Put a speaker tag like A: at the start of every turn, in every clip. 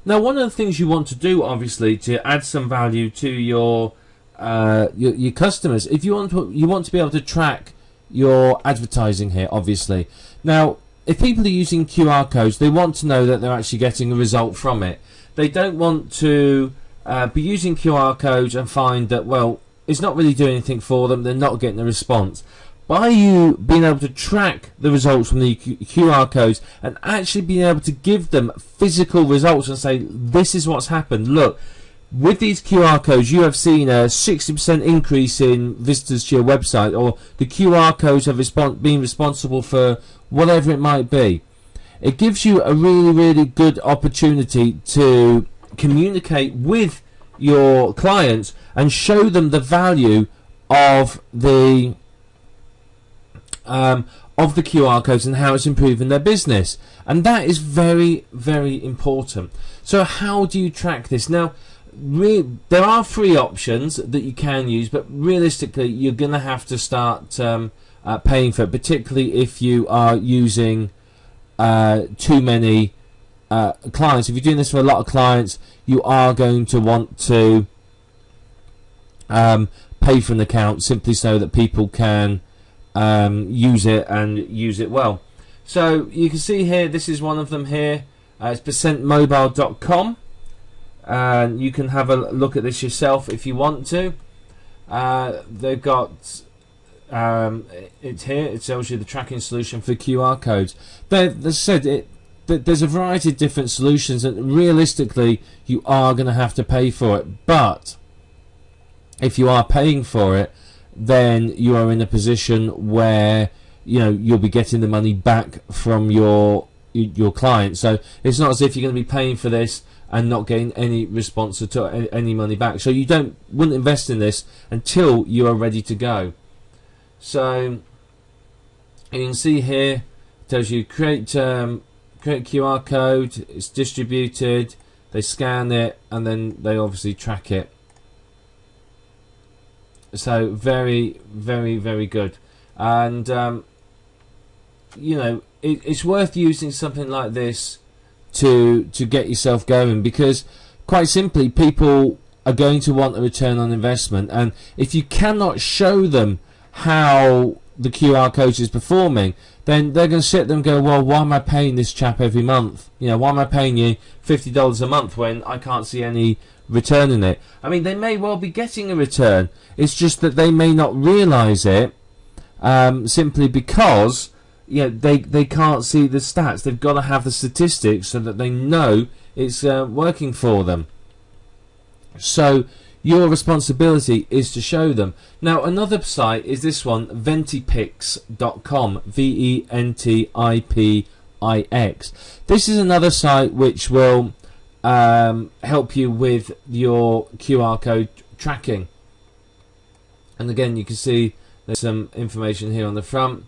A: Now, one of the things you want to do, obviously, to add some value to your customers, if you want to be able to track your advertising here, obviously. Now, if people are using QR codes, they want to know that they're actually getting a result from it. They don't want to be using QR codes and find that, well, it's not really doing anything for them, they're not getting a response. By you being able to track the results from the QR codes and actually being able to give them physical results and say, this is what's happened, look, with these QR codes you have seen a 60% increase in visitors to your website, or the QR codes have been responsible for whatever it might be. It gives you a really, really good opportunity to communicate with your clients and show them the value of the QR codes and how it's improving their business, and that is very, very important. So how do you track this? Now, there are free options that you can use, but realistically you're going to have to start paying for it, particularly if you are using too many clients. If you're doing this for a lot of clients, you are going to want to pay for an account simply so that people can use it and use it well. So you can see here, this is one of them here. It's percentmobile.com, and you can have a look at this yourself if you want to. They've got it's here. It tells you the tracking solution for QR codes. As I said, there's a variety of different solutions, and realistically you are going to have to pay for it. But if you are paying for it, then you are in a position where you'll be getting the money back from your client. So it's not as if you're going to be paying for this and not getting any response at all, any money back. So you wouldn't invest in this until you are ready to go. So you can see here, it tells you create QR code, it's distributed, they scan it, and then they obviously track it. So very, very, very good. And it's worth using something like this to get yourself going, because quite simply people are going to want a return on investment, and if you cannot show them how the QR code is performing, then they're going to sit there and go, well, why am I paying this chap every month? Why am I paying you $50 a month when I can't see any return in it? I mean, they may well be getting a return, it's just that they may not realize it, simply because they can't see the stats. They've got to have the statistics so that they know it's working for them. So your responsibility is to show them. Now, another site is this one, ventipix.com, VENTIPIX. This is another site which will help you with your QR code tracking. And again, you can see there's some information here on the front.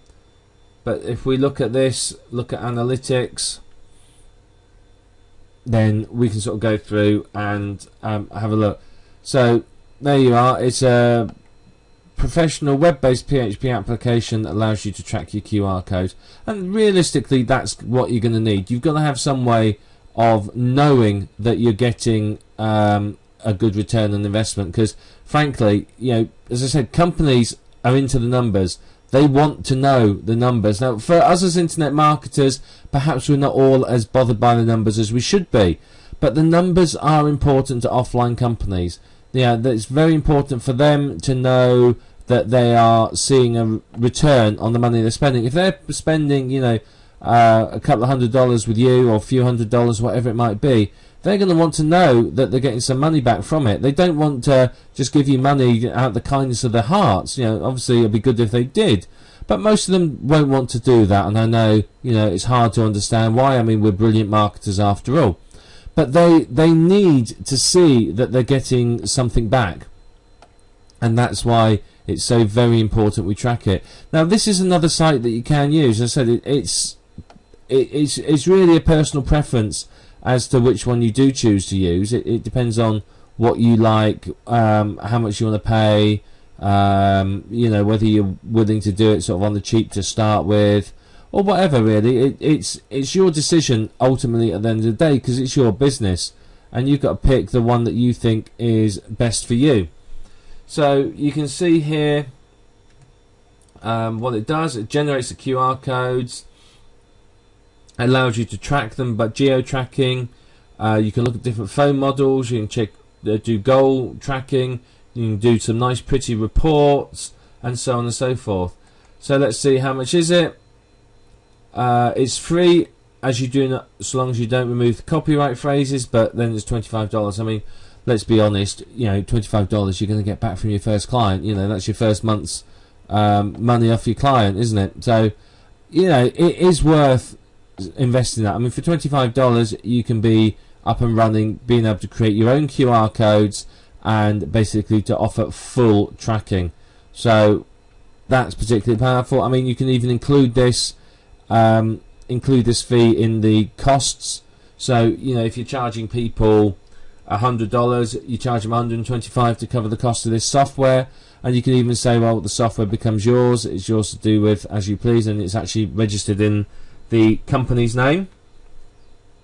A: But if we look at this, look at analytics, then we can sort of go through and have a look. So there you are. It's a professional web-based PHP application that allows you to track your QR code. And realistically, that's what you're going to need. You've got to have some way of knowing that you're getting a good return on investment, because frankly, as I said, companies are into the numbers. They want to know the numbers. Now, for us as internet marketers, perhaps we're not all as bothered by the numbers as we should be, but the numbers are important to offline companies. It's very important for them to know that they are seeing a return on the money they're spending. If they're spending, a couple of $100 with you, or a few $100, whatever it might be, they're going to want to know that they're getting some money back from it. They don't want to just give you money out of the kindness of their hearts. Obviously it'd be good if they did, but most of them won't want to do that. And I know, it's hard to understand why. I mean, we're brilliant marketers after all. but they need to see that they're getting something back, and that's why it's so very important we track it. Now, this is another site that you can use. As I said, it's really a personal preference as to which one you do choose to use. It depends on what you like, how much you want to pay, you know, whether you're willing to do it sort of on the cheap to start with, or whatever. Really, it's your decision ultimately at the end of the day, because it's your business, and you've got to pick the one that you think is best for you. So you can see here what it does. It generates the QR codes, allows you to track them, but geo-tracking. You can look at different phone models. You can check, do goal tracking. You can do some nice pretty reports, and so on and so forth. So let's see, how much is it? It's free as you do not, so long as you don't remove the copyright phrases, but then it's $25. I mean, let's be honest, you know, $25 you're going to get back from your first client. You know, that's your first month's money off your client, isn't it? So, you know, it is worth investing that. I mean, for $25 you can be up and running, being able to create your own QR codes and basically to offer full tracking. So that's particularly powerful. I mean, you can even include this fee in the costs. So, you know, if you're charging people $100, you charge them $125 to cover the cost of this software, and you can even say, well, the software becomes yours. It's yours to do with as you please, and it's actually registered in the company's name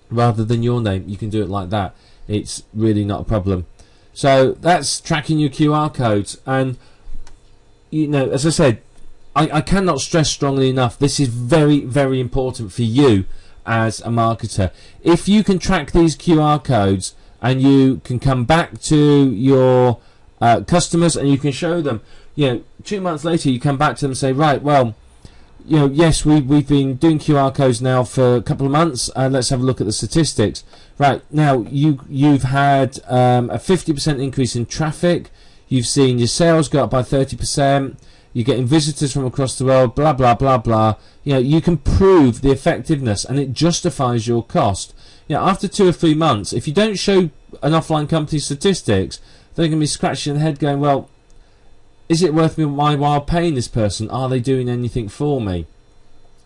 A: rather than your name. You can do it like that. It's really not a problem. So that's tracking your QR codes. And, you know, as I said, I cannot stress strongly enough, this is very, very important for you as a marketer. If you can track these QR codes and you can come back to your customers and you can show them, you know, 2 months later you come back to them and say, right, well, you know, yes, we've been doing QR codes now for a couple of months, and let's have a look at the statistics. Right, now you've had a 50% increase in traffic, you've seen your sales go up by 30%, you're getting visitors from across the world, blah blah blah blah. You know, you can prove the effectiveness, and it justifies your cost. You know, after 2 or 3 months, if you don't show an offline company statistics, they're going to be scratching their head going, well, is it worth my while paying this person? Are they doing anything for me?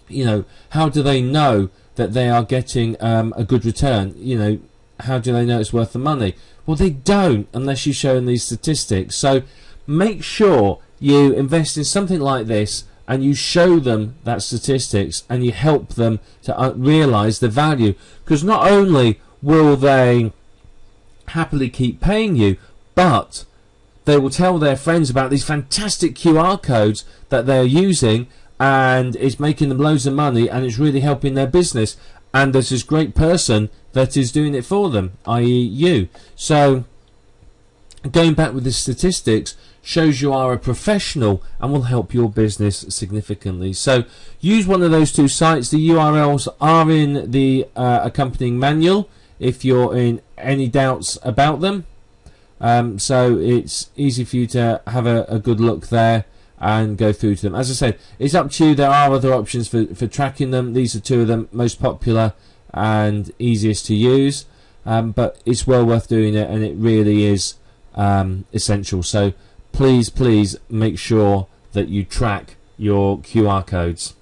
A: You know, how do they know that they are getting a good return? You know, how do they know it's worth the money? Well, they don't unless you show them these statistics. So make sure you invest in something like this and you show them that statistics and you help them to realize the value, because not only will they happily keep paying you, but they will tell their friends about these fantastic QR codes that they're using, and it's making them loads of money and it's really helping their business, and there's this great person that is doing it for them, i.e. you. So going back with the statistics shows you are a professional and will help your business significantly. So use one of those 2 sites. The URLs are in the accompanying manual if you're in any doubts about them. So it's easy for you to have a good look there and go through to them. As I said, it's up to you. There are other options for tracking them. These are 2 of them most popular and easiest to use, but it's well worth doing it, and it really is essential. So please make sure that you track your QR codes.